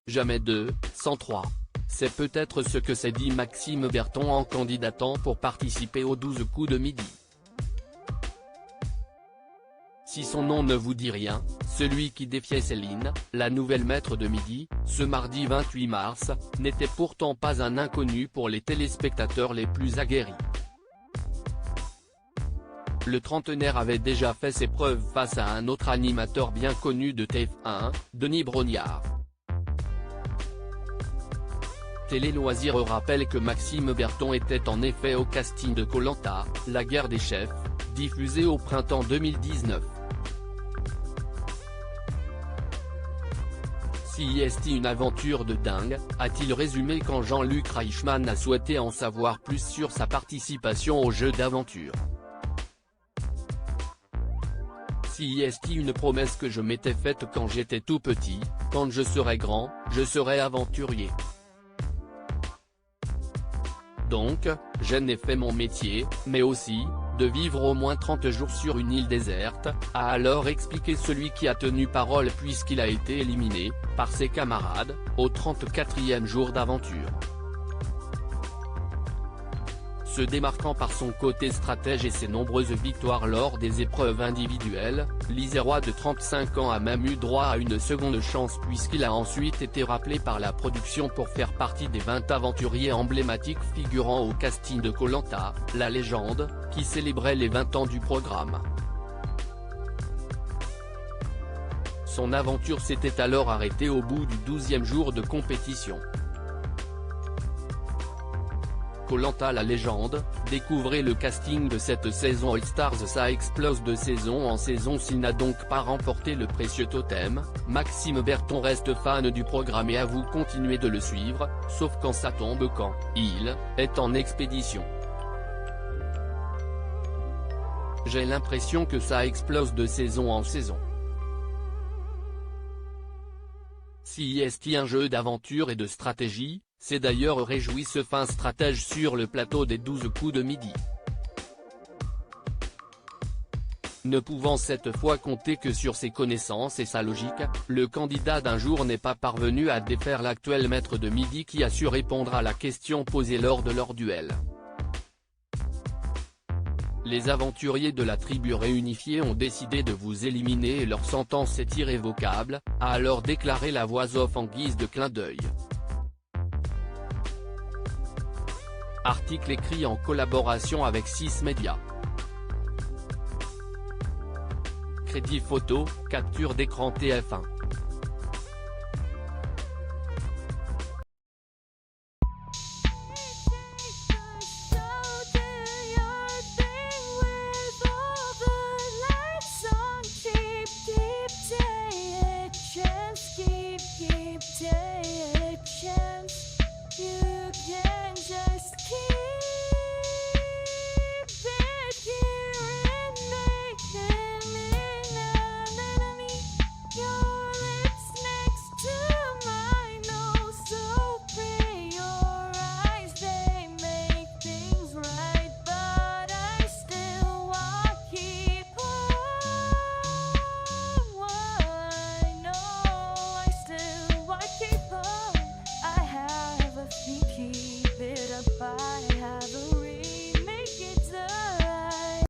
jamais 203. C'est peut-être ce que s'est dit Maxime Berton en candidatant pour participer aux 12 coups de midi. Si son nom ne vous dit rien, celui qui défiait Céline, la nouvelle maître de midi, ce mardi 28 mars, n'était pourtant pas un inconnu pour les téléspectateurs les plus aguerris. Le trentenaire avait déjà fait ses preuves face à un autre animateur bien connu de TF1, Denis Brognard. Télé Loisirs rappelle que Maxime Berton était en effet au casting de Koh-Lanta, la guerre des chefs, diffusé au printemps 2019. CIST une aventure de dingue, a-t-il résumé quand Jean-Luc Reichmann a souhaité en savoir plus sur sa participation au jeu d'aventure. CIST une promesse que je m'étais faite quand j'étais tout petit, quand je serai grand, je serai aventurier. Donc, j'en ai fait mon métier, mais aussi, de vivre au moins 30 jours sur une île déserte, a alors expliqué celui qui a tenu parole puisqu'il a été éliminé, par ses camarades, au 34e jour d'aventure. Se démarquant par son côté stratège et ses nombreuses victoires lors des épreuves individuelles, l'Isérois de 35 ans a même eu droit à une seconde chance puisqu'il a ensuite été rappelé par la production pour faire partie des 20 aventuriers emblématiques figurant au casting de Koh-Lanta, la légende, qui célébrait les 20 ans du programme. Son aventure s'était alors arrêtée au bout du 12e jour de compétition. Koh-Lanta la légende, découvrez le casting de cette saison All Stars. Ça explose de saison en saison. S'il n'a donc pas remporté le précieux totem, Maxime Berton reste fan du programme et avoue continuer de le suivre, sauf quand ça tombe quand il est en expédition. J'ai l'impression que ça explose de saison en saison. CIST un jeu d'aventure et de stratégie, s'est d'ailleurs réjoui ce fin stratège sur le plateau des 12 coups de midi. Ne pouvant cette fois compter que sur ses connaissances et sa logique, le candidat d'un jour n'est pas parvenu à défaire l'actuel maître de midi qui a su répondre à la question posée lors de leur duel. Les aventuriers de la tribu réunifiée ont décidé de vous éliminer et leur sentence est irrévocable, a alors déclaré la voix off en guise de clin d'œil. Article écrit en collaboration avec 6 médias. Crédit photo, capture d'écran TF1.